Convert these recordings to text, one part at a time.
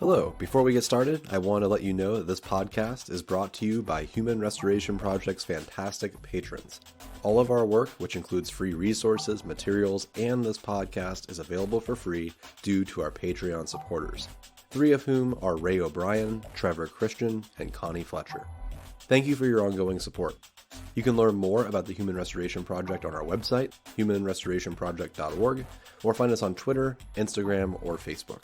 Hello. Before we get started, I want to let you know that this podcast is brought to you by Human Restoration Project's fantastic patrons. All of our work, which includes free resources, materials, and this podcast, is available for free due to our Patreon supporters, three of whom are Ray O'Brien, Trevor Christian, and Connie Fletcher. Thank you for your ongoing support. You can learn more about the Human Restoration Project on our website, humanrestorationproject.org, or find us on Twitter, Instagram, or Facebook.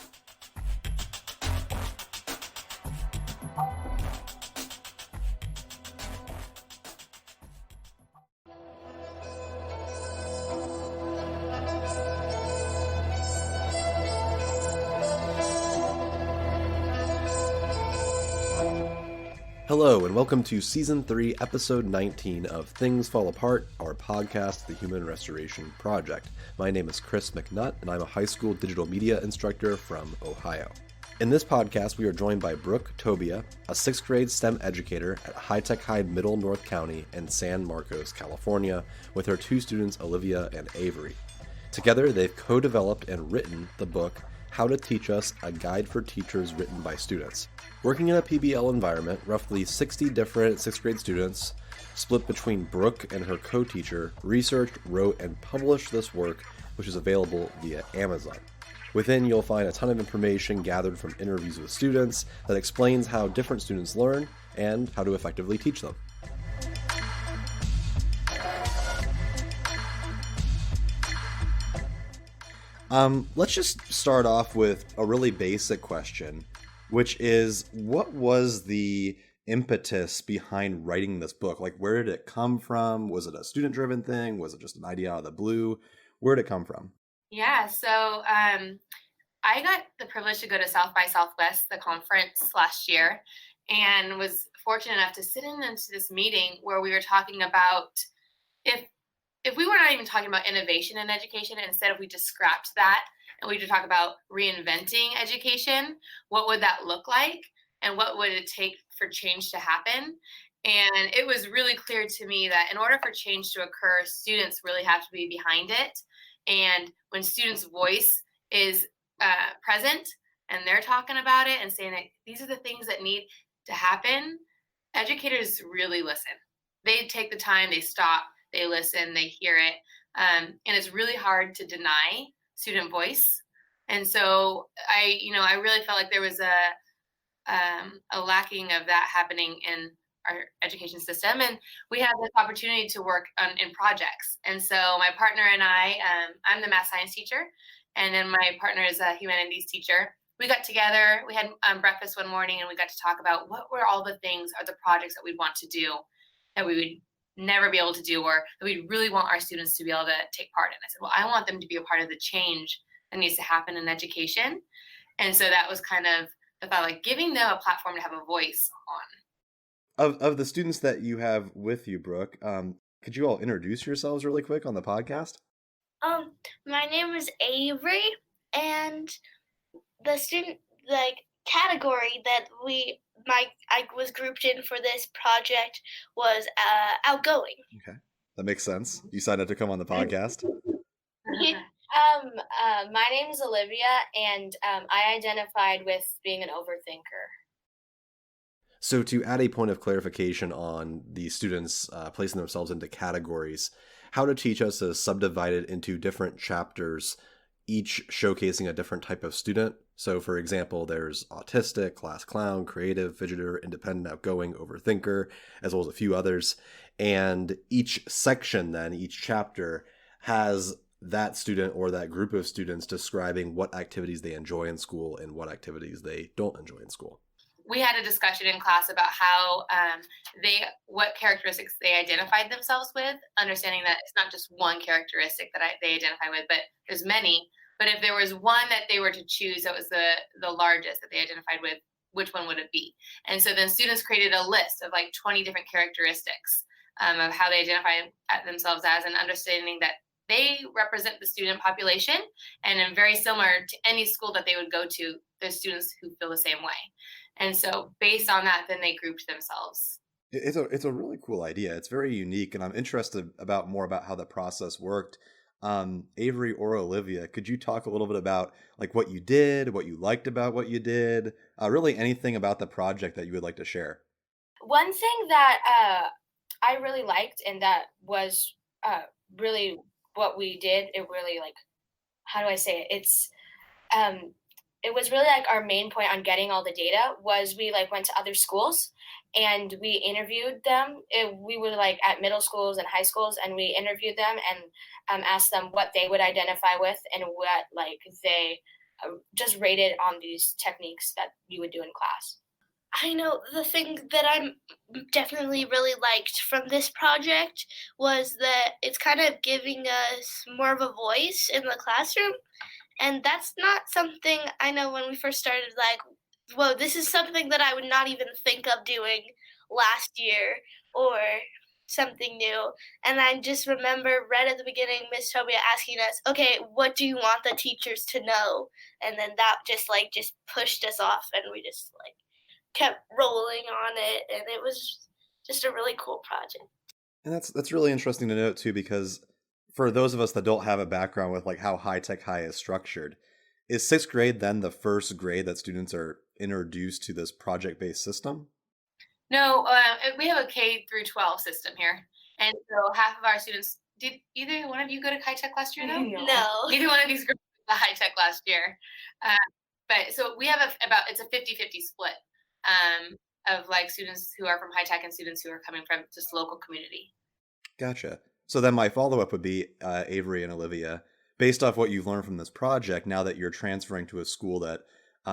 Hello, and welcome to Season 3, Episode 19 of Things Fall Apart, our podcast, The Human Restoration Project. My name is Chris McNutt, and I'm a high school digital media instructor from Ohio. In this podcast, we are joined by Brooke Tobia, a 6th grade STEM educator at High Tech High Middle North County in San Marcos, California, with her two students, Olivia and Avery. Together, they've co-developed and written the book, How to Teach Us, a Guide for Teachers written by students. Working in a PBL environment, roughly 60 different 6th grade students, split between Brooke and her co-teacher, researched, wrote, and published this work, which is available via Amazon. Within, you'll find a ton of information gathered from interviews with students that explains how different students learn and how to effectively teach them. Let's just start off with a really basic question, which is, what was the impetus behind writing this book? Like, where did it come from? Was it a student-driven thing? Was it just an idea out of the blue? Where did it come from? Yeah, so I got the privilege to go to South by Southwest, the conference last year, and was fortunate enough to sit into this meeting where we were talking about if we were not even talking about innovation in education, instead if we just scrapped that and we just talk about reinventing education, what would that look like? And what would it take for change to happen? And it was really clear to me that in order for change to occur, students really have to be behind it. And when students' voice is present and they're talking about it and saying that these are the things that need to happen, educators really listen. They take the time, they stop, they listen, they hear it. And it's really hard to deny student voice. And so I really felt like there was a lacking of that happening in our education system. And we had this opportunity to work in projects. And so my partner and I'm the math science teacher, and then my partner is a humanities teacher. We got together, we had breakfast one morning, and we got to talk about what were all the things or the projects that we'd want to do that we would never be able to do, or that we really want our students to be able to take part in. I said, well, I want them to be a part of the change that needs to happen in education. And so that was kind of the thought, like giving them a platform to have a voice on. Of the students that you have with you, Brooke, could you all introduce yourselves really quick on the podcast? My name is Avery, and the student category that I was grouped in for this project was outgoing. Okay, that makes sense. You signed up to come on the podcast. My name is Olivia, and I identified with being an overthinker. So to add a point of clarification on the students placing themselves into categories, How to Teach Us is subdivided into different chapters, each showcasing a different type of student. So for example, there's autistic, class clown, creative, fidgeter, independent, outgoing, overthinker, as well as a few others. And each section then, each chapter, has that student or that group of students describing what activities they enjoy in school and what activities they don't enjoy in school. We had a discussion in class about how what characteristics they identified themselves with, understanding that it's not just one characteristic that they identify with, but there's many. But if there was one that they were to choose that was the largest that they identified with, which one would it be? And so then students created a list of like 20 different characteristics of how they identify themselves as, and understanding that they represent the student population, and very similar to any school that they would go to, there's students who feel the same way. And so based on that, then they grouped themselves. It's a really cool idea. It's very unique, and I'm interested more about how the process worked. Avery or Olivia, could you talk a little bit about like what you did, what you liked about what you did, really anything about the project that you would like to share? One thing that I really liked and that was uh, really what we did, it really like, how do I say it? Um, it was really like our main point on getting all the data was we like went to other schools and we interviewed them. We were like at middle schools and high schools and we interviewed them and asked them what they would identify with and what like they just rated on these techniques that you would do in class. I know the thing that I definitely really liked from this project was that it's kind of giving us more of a voice in the classroom. And that's not something I know when we first started, like, whoa, this is something that I would not even think of doing last year or something new. And I just remember right at the beginning, Miss Tobia asking us, okay, what do you want the teachers to know? And then that just pushed us off and we just like kept rolling on it. And it was just a really cool project. And that's really interesting to note too, because for those of us that don't have a background with like how high tech high is structured, is sixth grade then the first grade that students are introduced to this project based system? No, we have a K through 12 system here. And so half of our students, did either one of you go to high tech last year though? No. Neither one of these groups went to high tech last year. But so we have it's a 50-50 split of like students who are from high tech and students who are coming from just local community. Gotcha. So then my follow up would be Avery and Olivia, based off what you've learned from this project, now that you're transferring to a school that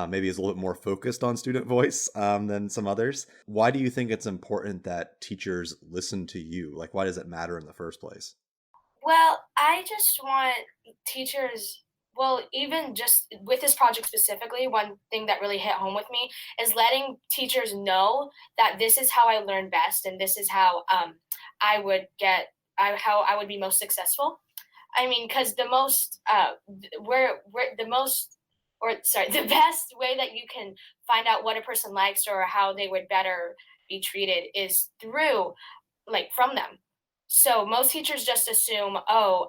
maybe is a little bit more focused on student voice than some others, why do you think it's important that teachers listen to you? Like, why does it matter in the first place? Well, I just want teachers, well, even just with this project specifically, one thing that really hit home with me is letting teachers know that this is how I learn best and this is how I would how I would be most successful. I mean, because the most, we're the most, or sorry, the best way that you can find out what a person likes or how they would better be treated is through, like, from them. So most teachers just assume, oh,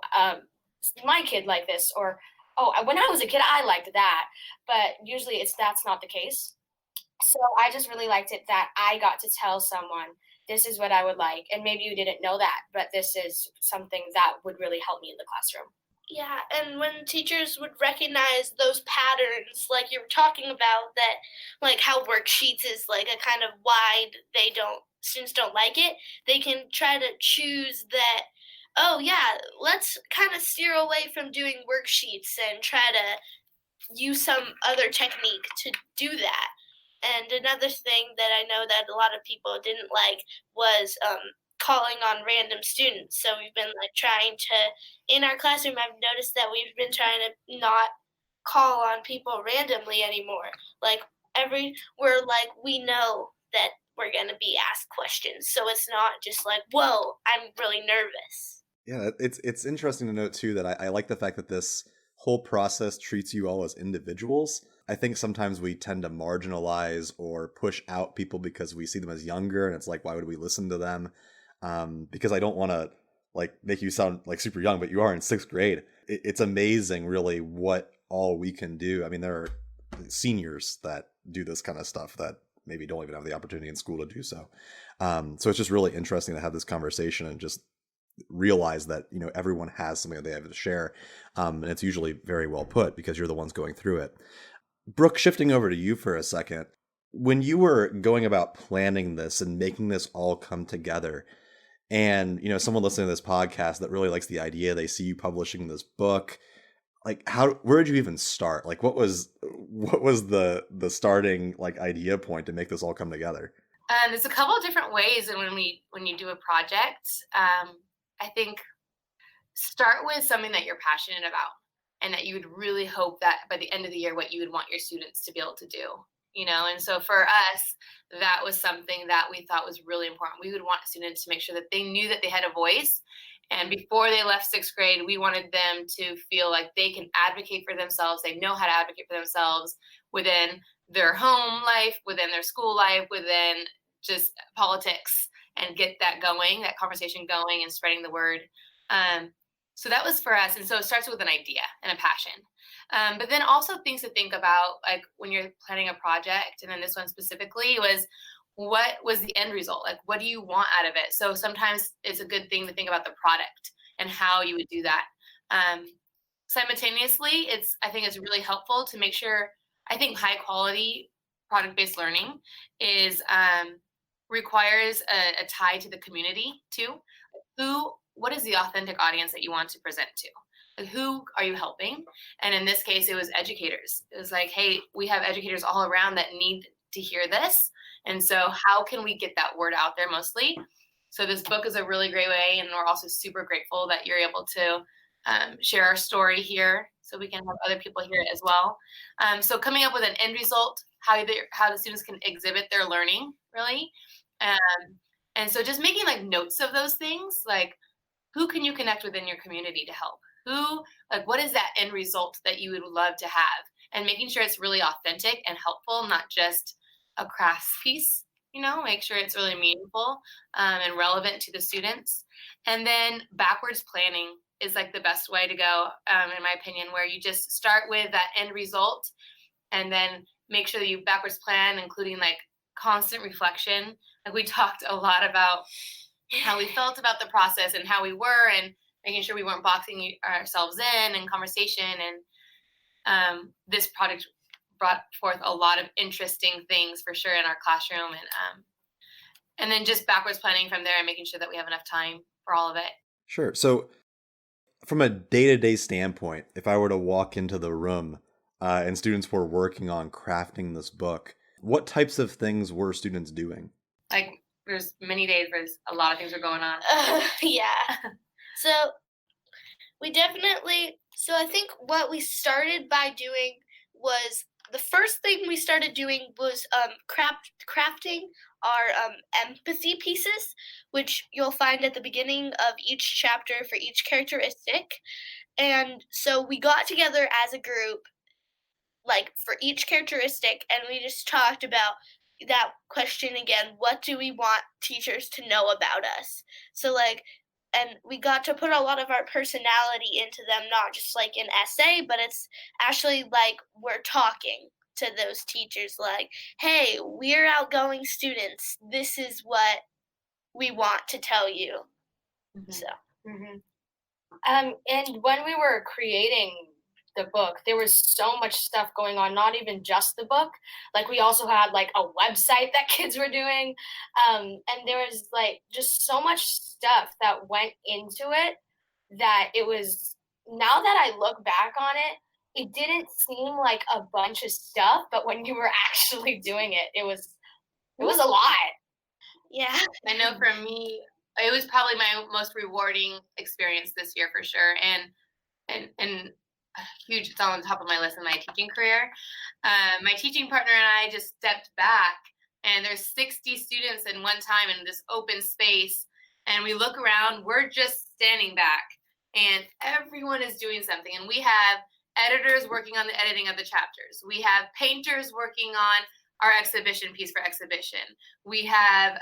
my kid liked this, or oh, when I was a kid, I liked that. But usually, that's not the case. So I just really liked it that I got to tell someone this is what I would like, and maybe you didn't know that, but this is something that would really help me in the classroom. Yeah, and when teachers would recognize those patterns, like you were talking about, that like how worksheets is like a kind of why students don't like it, they can try to choose that, oh yeah, let's kind of steer away from doing worksheets and try to use some other technique to do that. And another thing that I know that a lot of people didn't like was calling on random students. So we've been like trying to, in our classroom, I've noticed that we've been trying to not call on people randomly anymore. Like we know that we're going to be asked questions. So it's not just like, whoa, I'm really nervous. Yeah, it's interesting to note too that I like the fact that this whole process treats you all as individuals. I think sometimes we tend to marginalize or push out people because we see them as younger, and it's like, why would we listen to them? Because I don't want to like make you sound like super young, but you are in sixth grade. It's amazing, really, what all we can do. I mean, there are seniors that do this kind of stuff that maybe don't even have the opportunity in school to do so. So it's just really interesting to have this conversation and just realize that everyone has something that they have to share, and it's usually very well put because you're the ones going through it. Brooke, shifting over to you for a second, when you were going about planning this and making this all come together, and someone listening to this podcast that really likes the idea, they see you publishing this book, like where did you even start? Like what was the starting like idea point to make this all come together? There's a couple of different ways, and when you do a project, I think start with something that you're passionate about and that you would really hope that by the end of the year, what you would want your students to be able to do, And so for us, that was something that we thought was really important. We would want students to make sure that they knew that they had a voice. And before they left sixth grade, we wanted them to feel like they can advocate for themselves. They know how to advocate for themselves within their home life, within their school life, within just politics, and get that going, that conversation going and spreading the word. So that was for us. And so it starts with an idea and a passion. But then also things to think about, like when you're planning a project, and then this one specifically was, what was the end result? Like, what do you want out of it? So sometimes it's a good thing to think about the product and how you would do that. Simultaneously, I think it's really helpful to make sure, I think high quality product-based learning is requires a tie to the community too. What is the authentic audience that you want to present to? Like, who are you helping? And in this case, it was educators. It was like, hey, we have educators all around that need to hear this. And so how can we get that word out there mostly? So this book is a really great way. And we're also super grateful that you're able to share our story here so we can have other people hear it as well. So coming up with an end result, how the students can exhibit their learning, really. And so just making like notes of those things, like who can you connect with in your community to help? What is that end result that you would love to have? And making sure it's really authentic and helpful, not just a crafts piece, make sure it's really meaningful and relevant to the students. And then backwards planning is like the best way to go, in my opinion, where you just start with that end result and then make sure that you backwards plan, including like constant reflection. Like we talked a lot about how we felt about the process and how we were, and making sure we weren't boxing ourselves in conversation. And this project brought forth a lot of interesting things for sure in our classroom. And then just backwards planning from there and making sure that we have enough time for all of it. Sure. So from a day-to-day standpoint, if I were to walk into the room and students were working on crafting this book, what types of things were students doing? Like there's many days where a lot of things are going on. Yeah. So I think what we started by doing was, the first thing we started doing was crafting our empathy pieces, which you'll find at the beginning of each chapter for each characteristic. And so we got together as a group, like for each characteristic, and we just talked about that question again: what do we want teachers to know about us? So and we got to put a lot of our personality into them, not just like an essay, but it's actually like we're talking to those teachers, like, hey, we're outgoing students, this is what we want to tell you. Mm-hmm. So and when we were creating the book, there was so much stuff going on, not even just the book. Like we also had like a website that kids were doing. And there was like just so much stuff that went into it that it was, now that I look back on it, it didn't seem like a bunch of stuff, but when you were actually doing it, it was a lot. Yeah. I know for me, it was probably my most rewarding experience this year for sure. And huge, it's on the top of my list in my teaching career. My teaching partner and I just stepped back, and there's 60 students in one time in this open space, and we look around, we're just standing back, and everyone is doing something. And we have editors working on the editing of the chapters. We have painters working on our exhibition piece for exhibition. We have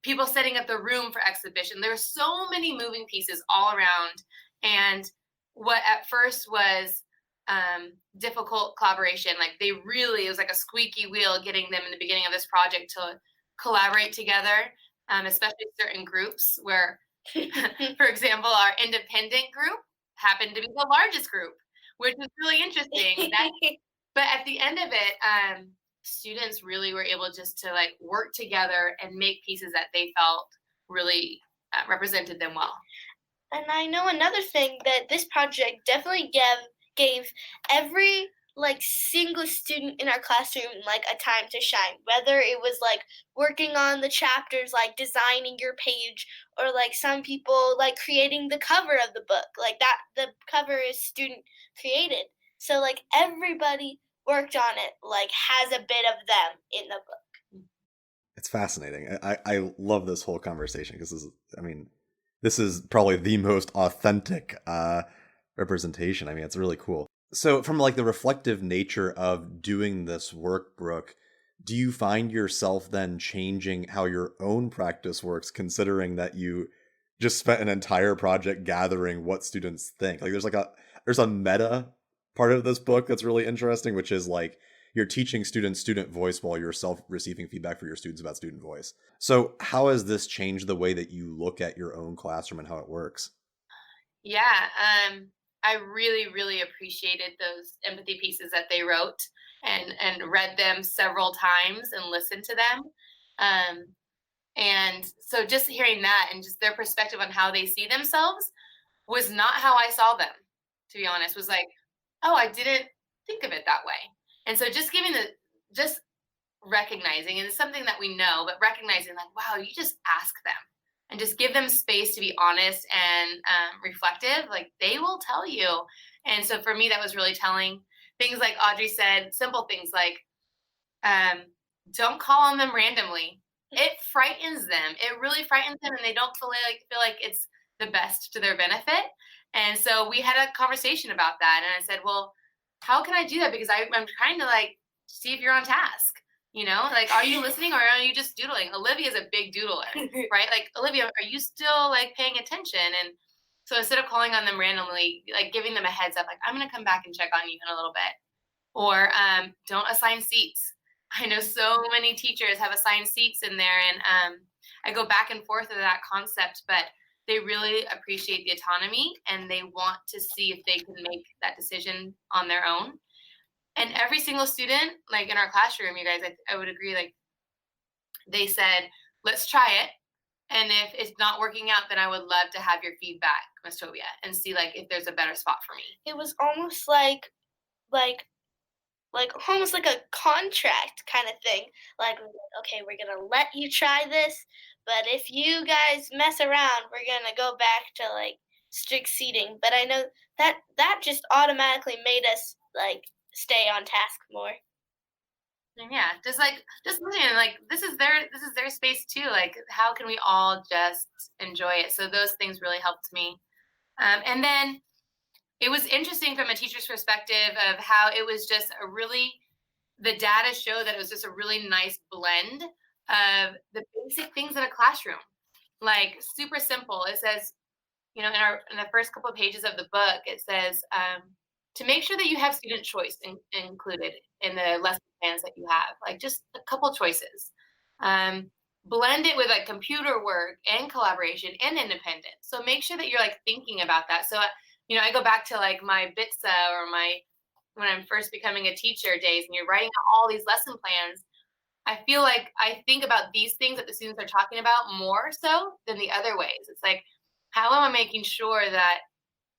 people setting up the room for exhibition. There are so many moving pieces all around. And what at first was difficult collaboration, like it was like a squeaky wheel getting them in the beginning of this project to collaborate together, especially certain groups where, for example, our independent group happened to be the largest group, which was really interesting. But at the end of it, students really were able just to like work together and make pieces that they felt really represented them well. And I know another thing that this project definitely gave every like single student in our classroom like a time to shine, whether it was like working on the chapters, like designing your page, or like some people like creating the cover of the book, like that the cover is student created. So like everybody worked on it, like has a bit of them in the book. It's fascinating. I love this whole conversation because this is probably the most authentic representation. I mean, it's really cool. So from like the reflective nature of doing this work, Brooke, do you find yourself then changing how your own practice works, considering that you just spent an entire project gathering what students think. Like there's a meta part of this book that's really interesting, which is like you're teaching students student voice while you're self receiving feedback for your students about student voice. So how has this changed the way that you look at your own classroom and how it works? Yeah, I really, really appreciated those empathy pieces that they wrote and read them several times and listened to them. Um, and so just hearing that and just their perspective on how they see themselves was not how I saw them, to be honest, was like, oh, I didn't think of it that way. And so just recognizing, and it's something that we know, but recognizing like, wow, you just ask them and just give them space to be honest and reflective, like they will tell you. And so for me, that was really telling. Things like Audrey said, simple things like, don't call on them randomly. It frightens them. It really frightens them, and they don't feel like it's the best to their benefit. And so we had a conversation about that, and I said, well, how can I do that? Because I'm trying to like see if you're on task. Like, are you listening or are you just doodling? Olivia's a big doodler, right? Like, Olivia, are you still like paying attention? And so instead of calling on them randomly, like giving them a heads up, like, I'm going to come back and check on you in a little bit. Or don't assign seats. I know so many teachers have assigned seats in there, and I go back and forth with that concept, but they really appreciate the autonomy and they want to see if they can make that decision on their own. And every single student, like in our classroom, you guys, I would agree, like they said, let's try it. And if it's not working out, then I would love to have your feedback, Ms. Tobia, and see like if there's a better spot for me. It was almost like almost like a contract kind of thing. Like, okay, we're going to let you try this, but if you guys mess around, we're going to go back to like strict seating. But I know that just automatically made us like stay on task more. And yeah, just listening, like this is their space too. Like, how can we all just enjoy it? So those things really helped me. And then it was interesting from a teacher's perspective of how it was just the data show that it was just a really nice blend of the basic things in a classroom, like super simple. It says, in the first couple of pages of the book, it says to make sure that you have student choice included in the lesson plans that you have, like just a couple choices. Blend it with like computer work and collaboration and independence. So make sure that you're like thinking about that. So I go back to like my BITSA or when I'm first becoming a teacher days, and you're writing out all these lesson plans. I feel like I think about these things that the students are talking about more so than the other ways. It's like, how am I making sure that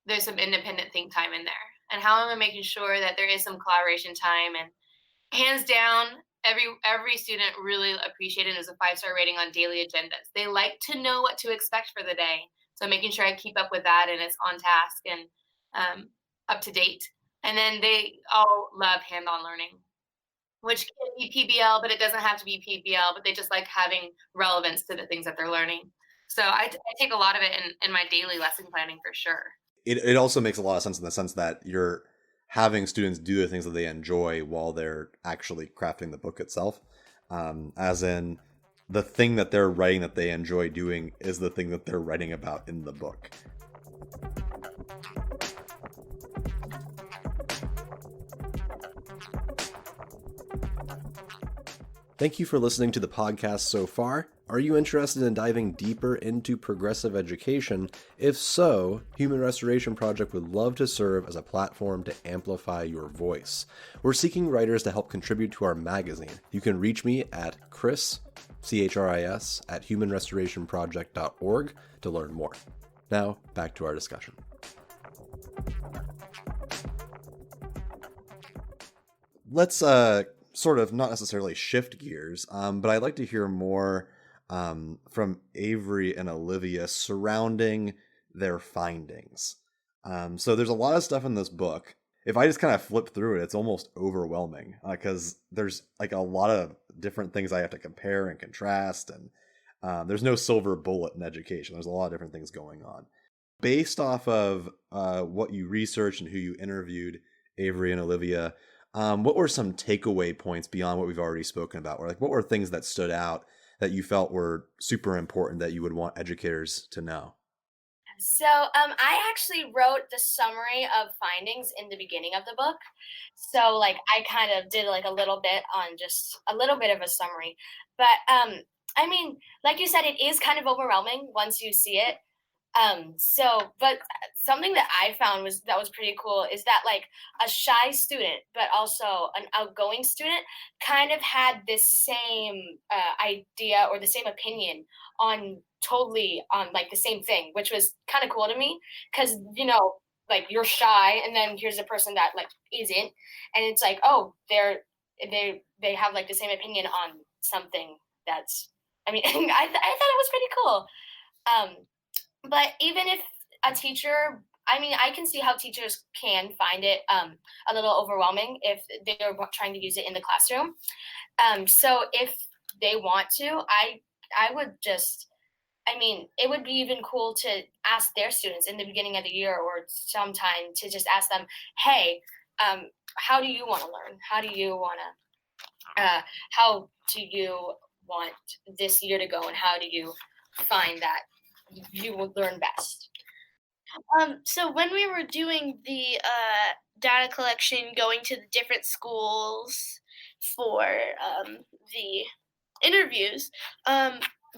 there's some independent think time in there? And how am I making sure that there is some collaboration time? And hands down, every student really appreciated it as a 5-star rating on daily agendas. They like to know what to expect for the day. So making sure I keep up with that and it's on task and up to date. And then they all love hands-on learning, which can be PBL, but it doesn't have to be PBL, but they just like having relevance to the things that they're learning. So I take a lot of it in my daily lesson planning for sure. It also makes a lot of sense in the sense that you're having students do the things that they enjoy while they're actually crafting the book itself. As in, the thing that they're writing that they enjoy doing is the thing that they're writing about in the book. Thank you for listening to the podcast so far. Are you interested in diving deeper into progressive education? If so, Human Restoration Project would love to serve as a platform to amplify your voice. We're seeking writers to help contribute to our magazine. You can reach me at Chris, CHRIS, at humanrestorationproject.org to learn more. Now, back to our discussion. Let's sort of not necessarily shift gears, but I'd like to hear more from Avery and Olivia surrounding their findings. So there's a lot of stuff in this book. If I just kind of flip through it, it's almost overwhelming because there's like a lot of different things I have to compare and contrast, and there's no silver bullet in education. There's a lot of different things going on. Based off of what you researched and who you interviewed, Avery and Olivia, what were some takeaway points beyond what we've already spoken about? Or like, what were things that stood out that you felt were super important that you would want educators to know? So I actually wrote the summary of findings in the beginning of the book. So like I kind of did like a little bit on just a little bit of a summary. But I mean, like you said, it is kind of overwhelming once you see it. But something that I found was pretty cool is that like a shy student, but also an outgoing student kind of had this same idea or the same opinion on like the same thing, which was kind of cool to me because, like you're shy and then here's a person that like isn't. And it's like, oh, they have like the same opinion on something I thought it was pretty cool. But even if a teacher, I can see how teachers can find it a little overwhelming if they're trying to use it in the classroom. So if they want to, I would just, it would be even cool to ask their students in the beginning of the year or sometime to just ask them, hey, how do you want to learn? How do you want this year to go, and how do you find that you will learn best? So when we were doing the data collection, going to the different schools for the interviews,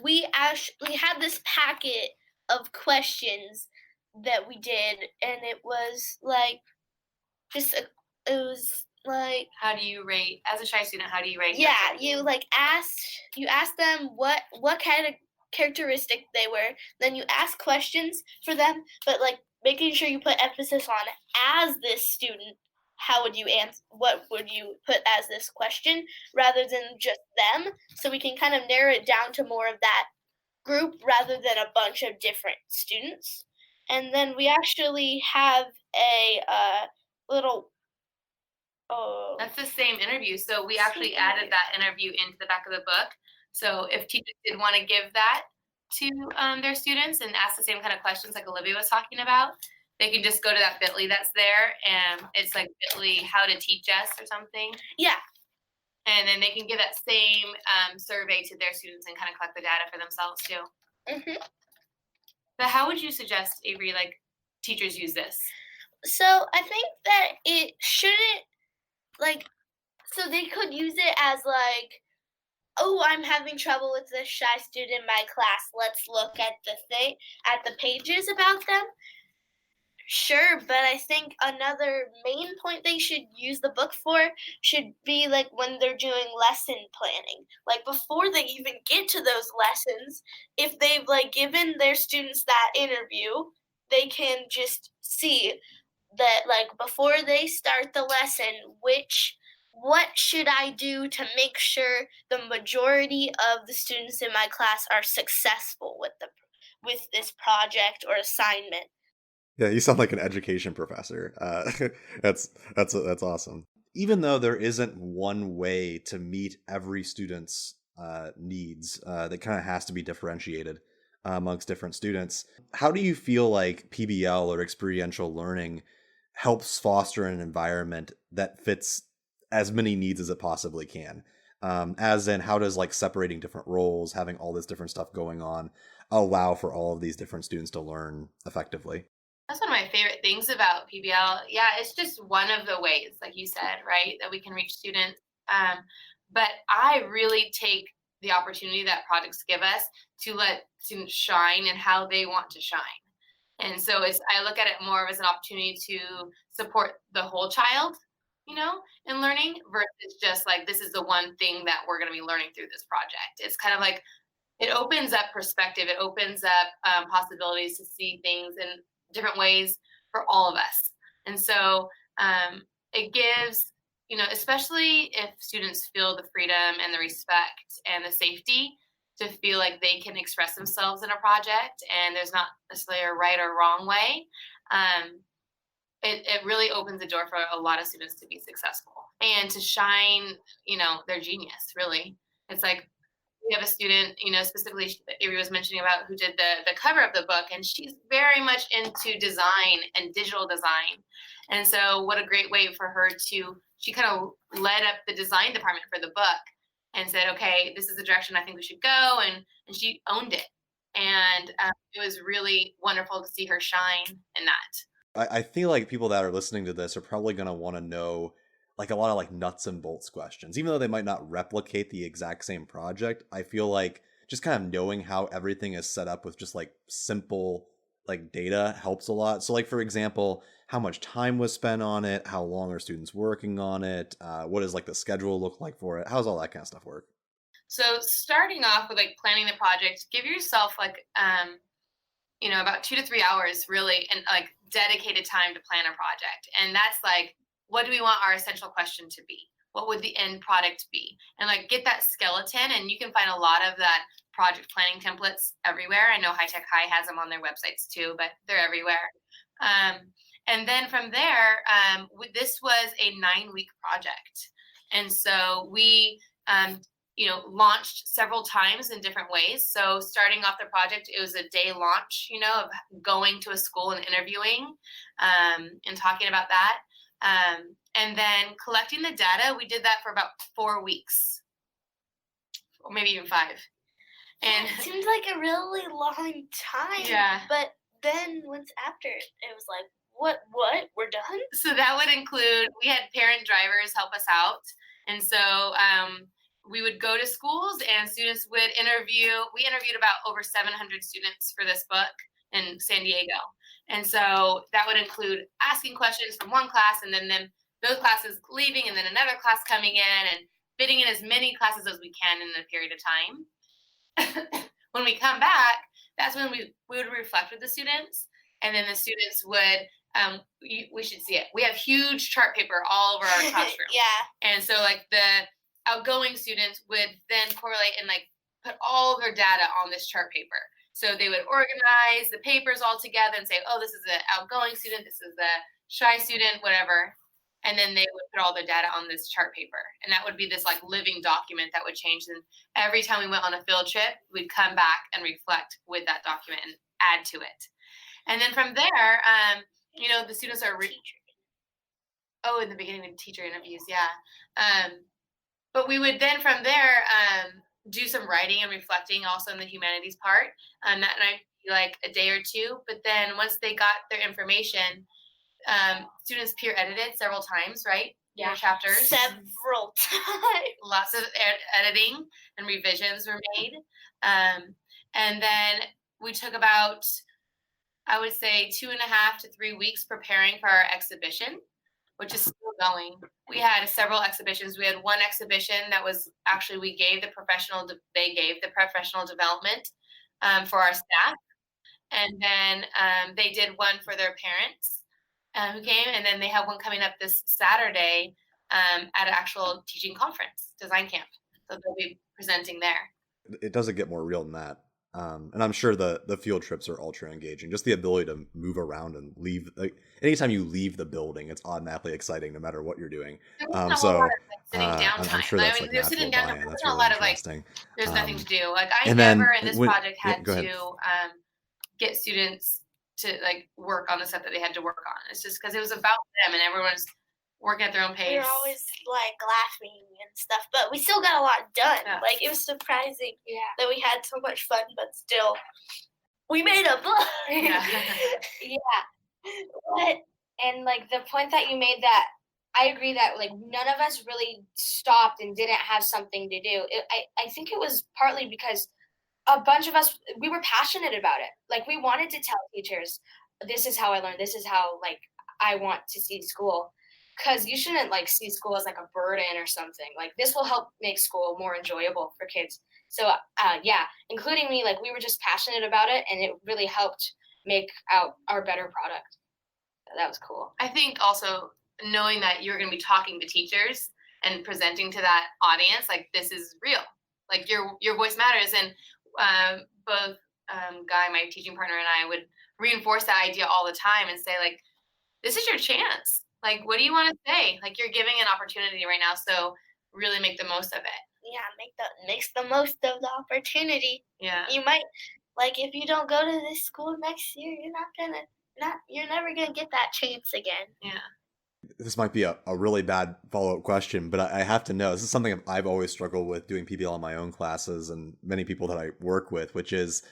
we actually had this packet of questions that we did, and it was like how do you rate as a shy student? How do you rate? Yeah, you ask them what kind of characteristic they were. Then you ask questions for them, but like making sure you put emphasis on as this student. How would you answer? What would you put as this question rather than just them? So we can kind of narrow it down to more of that group rather than a bunch of different students. And then we actually have a little. That's the same interview. So we actually added that interview into the back of the book. So if teachers did want to give that to their students and ask the same kind of questions like Olivia was talking about, they can just go to that bit.ly that's there, and it's like bit.ly how to teach us or something. Yeah. And then they can give that same survey to their students and kind of collect the data for themselves too. Mm-hmm. But how would you suggest, Avery, like teachers use this? So I think that it shouldn't so they could use it as like, oh, I'm having trouble with this shy student in my class. Let's look at the pages about them. Sure, but I think another main point they should use the book for should be like when they're doing lesson planning. Like before they even get to those lessons, if they've like given their students that interview, they can just see that like before they start the lesson, what should I do to make sure the majority of the students in my class are successful with this project or assignment? Yeah, you sound like an education professor. That's awesome. Even though there isn't one way to meet every student's needs, that kind of has to be differentiated amongst different students. How do you feel like PBL or experiential learning helps foster an environment that fits as many needs as it possibly can? As in, how does like separating different roles, having all this different stuff going on, allow for all of these different students to learn effectively? That's one of my favorite things about PBL. Yeah, it's just one of the ways, like you said, right, that we can reach students. But I really take the opportunity that projects give us to let students shine and how they want to shine. And so I look at it more as an opportunity to support the whole child, in learning versus just like, this is the one thing that we're going to be learning through this project. It's kind of like, it opens up perspective. It opens up possibilities to see things in different ways for all of us. And so it gives, especially if students feel the freedom and the respect and the safety to feel like they can express themselves in a project and there's not necessarily a right or wrong way, it really opens the door for a lot of students to be successful and to shine, their genius, really. It's like, we have a student, specifically Avery was mentioning about, who did the cover of the book, and she's very much into design and digital design. And so what a great way for her she kind of led up the design department for the book and said, okay, this is the direction I think we should go. And she owned it. And it was really wonderful to see her shine in that. I feel like people that are listening to this are probably going to want to know like a lot of like nuts and bolts questions, even though they might not replicate the exact same project. I feel like just kind of knowing how everything is set up with just like simple like data helps a lot. So like, for example, how much time was spent on it, how long are students working on it, what does like the schedule look like for it, how's all that kind of stuff work? So starting off with like planning the project, give yourself like about 2 to 3 hours really, and like dedicated time to plan a project. And that's like, what do we want our essential question to be? What would the end product be? And like get that skeleton, and you can find a lot of that project planning templates everywhere. I know High Tech High has them on their websites too, but they're everywhere. And then from there, this was a 9-week project. And so we launched several times in different ways. So starting off the project, it was a day launch, of going to a school and interviewing and talking about that. And then collecting the data, we did that for about 4 weeks, or maybe even 5. And it seems like a really long time. Yeah. But then once after, it was like, what? We're done? So that would include, we had parent drivers help us out. And so we would go to schools and students would interview. We interviewed about over 700 students for this book in San Diego. And so that would include asking questions from one class, and then those classes leaving, and then another class coming in, and fitting in as many classes as we can in a period of time. When we come back, that's when we would reflect with the students, and then the students would, we should see it. We have huge chart paper all over our classroom. Yeah. And so like the outgoing students would then correlate and like put all their data on this chart paper. So they would organize the papers all together and say, oh, this is the outgoing student, this is the shy student, whatever. And then they would put all their data on this chart paper. And that would be this like living document that would change. And every time we went on a field trip, we'd come back and reflect with that document and add to it. And then from there, the students are in the beginning of teacher interviews, yeah. But we would then from there do some writing and reflecting also in the humanities part. That might be like a day or two. But then once they got their information, students peer edited several times, right? Yeah. Chapters. Several times. Lots of editing and revisions were made. And then we took about, I would say, 2.5 to 3 weeks preparing for our exhibition, which is still going. We had several exhibitions. We had one exhibition that was actually, they gave the professional development for our staff. And then they did one for their parents who came. And then they have one coming up this Saturday at an actual teaching conference, design camp. So they'll be presenting there. It doesn't get more real than that. And I'm sure the field trips are ultra engaging. Just the ability to move around and leave. Like, anytime you leave the building, it's automatically exciting, no matter what you're doing. So sitting downtime. I'm sure that's they're natural sitting down. buy-in. That's There's really a lot of interesting. there's nothing to do. Like I and never then in this project had go ahead. to get students to like work on the stuff that they had to work on. It's just because it was about them, and everyone's working at their own pace. We were always like laughing and stuff, but we still got a lot done. Yeah. Like it was surprising that we had so much fun, but still, we made a book. Yeah. What? And like the point that you made, that I agree that like none of us really stopped and didn't have something to do. I think it was partly because a bunch of us, we were passionate about it. Like we wanted to tell teachers, this is how I learned. This is how like I want to see school. Because you shouldn't like see school as like a burden or something. Like this will help make school more enjoyable for kids. So including me, like we were just passionate about it, and it really helped make out our better product. So that was cool. I think also knowing that you're going to be talking to teachers and presenting to that audience, like this is real. Like your voice matters. And both Guy, my teaching partner, and I would reinforce that idea all the time and say like, this is your chance. Like, what do you want to say? Like, you're giving an opportunity right now, so really make the most of it. Yeah, makes the most of the opportunity. Yeah. You might, like, if you don't go to this school next year, you're never gonna get that chance again. Yeah. This might be a really bad follow-up question, but I have to know. This is something I've always struggled with doing PBL in my own classes and many people that I work with, which is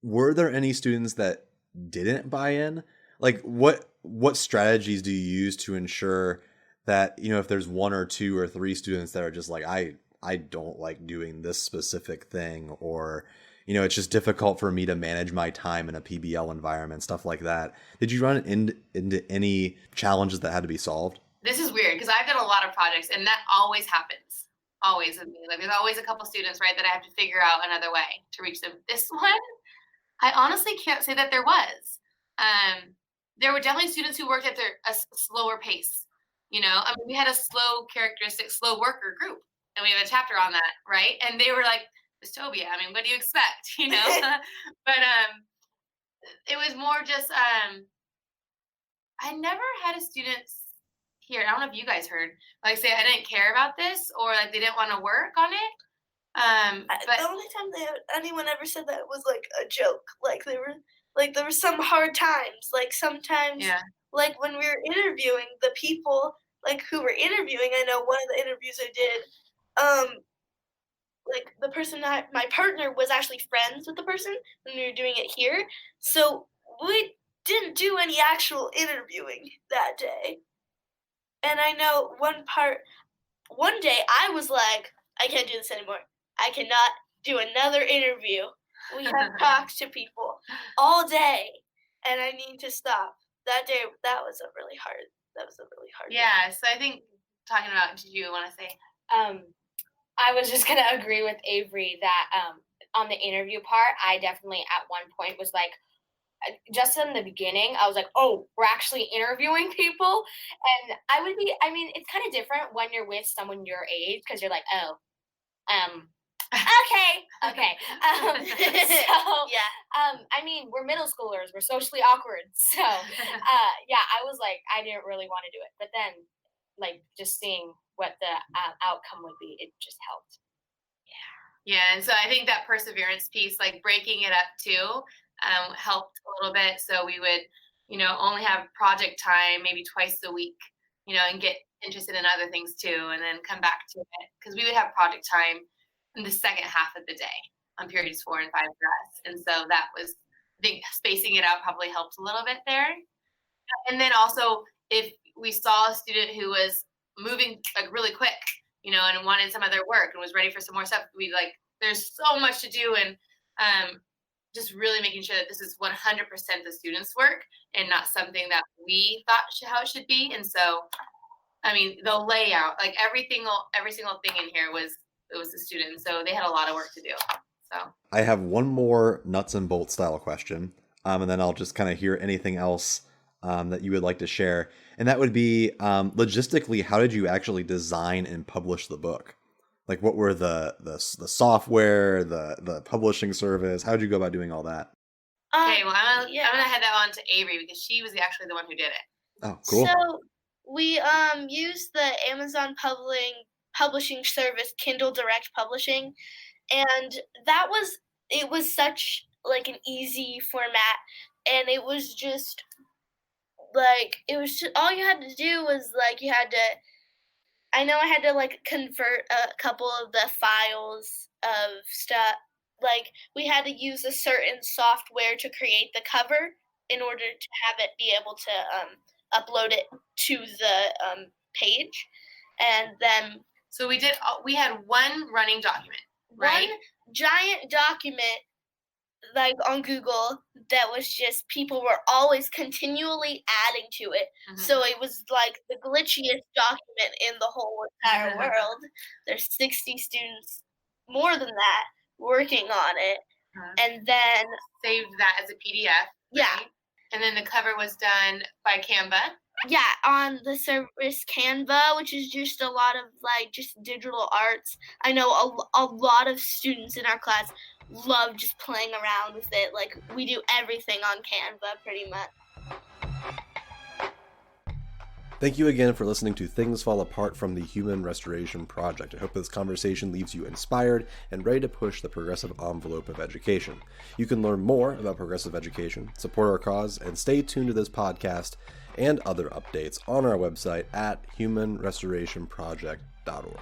Were there any students that didn't buy in? Like what strategies do you use to ensure that, if there's one or two or three students that are just like, I don't like doing this specific thing, or, it's just difficult for me to manage my time in a PBL environment, stuff like that. Did you run into any challenges that had to be solved? This is weird because I've done a lot of projects and that always happens. Always with me. Like there's always a couple students, right, that I have to figure out another way to reach them. This one, I honestly can't say that there was. There were definitely students who worked at a slower pace. We had a slow worker group, and we have a chapter on that, right? And they were like, Ms. Tobia, what do you expect? But it was more just, I never had a student here. I don't know if you guys heard, like say I didn't care about this, or like they didn't want to work on it. But the only time anyone ever said that was like a joke. Like there were some hard times. Like sometimes, like when we were interviewing the people like who were interviewing, I know one of the interviews I did, like the person that my partner was actually friends with the person when we were doing it here. So we didn't do any actual interviewing that day. And I know one day I was like, I can't do this anymore. I cannot do another interview. We have talked to people all day and I need to stop. That day, that was a really hard yeah, so I think talking about, did you want to say? I was just going to agree with Avery that on the interview part, I definitely at one point was like, just in the beginning, I was like, oh, we're actually interviewing people. And it's kind of different when you're with someone your age because you're like, oh, okay. We're middle schoolers. We're socially awkward. So, I was like, I didn't really want to do it. But then, like, just seeing what the outcome would be, it just helped. Yeah, and so I think that perseverance piece, like breaking it up too, helped a little bit. So we would, only have project time maybe twice a week, and get interested in other things too, and then come back to it. Because we would have project time in the second half of the day on periods 4 and 5 for us. And so that was, I think, spacing it out probably helped a little bit there. And then also, if we saw a student who was moving like really quick, and wanted some other work and was ready for some more stuff, we'd like, there's so much to do, and just really making sure that this is 100% the students' work and not something that we thought how it should be. And so, the layout, like every single thing in here was the students, so they had a lot of work to do. So I have one more nuts and bolts style question, and then I'll just kind of hear anything else that you would like to share. And that would be, logistically, how did you actually design and publish the book? Like, what were the software, the publishing service? How did you go about doing all that? Okay, well, I'm gonna head that on to Avery because she was actually the one who did it. Oh, cool. So we used the Amazon publishing service, Kindle Direct Publishing, and it was such like an easy format, and it was just like all you had to do was like I had to like convert a couple of the files of stuff. Like we had to use a certain software to create the cover in order to have it be able to upload it to the page. And then so we had one running document, right? One giant document like on Google that was just people were always continually adding to it. Mm-hmm. So it was like the glitchiest document in the whole entire world. There's 60 students, more than that, working on it. And then saved that as a PDF. Yeah. Right? And then the cover was done by Canva. Yeah, on the service Canva, which is just a lot of like just digital arts. I know a lot of students in our class love just playing around with it. Like we do everything on Canva pretty much. Thank you again for listening to Things Fall Apart from the Human Restoration Project. I hope this conversation leaves you inspired and ready to push the progressive envelope of education. You can learn more about progressive education, support our cause, and stay tuned to this podcast and other updates on our website at humanrestorationproject.org.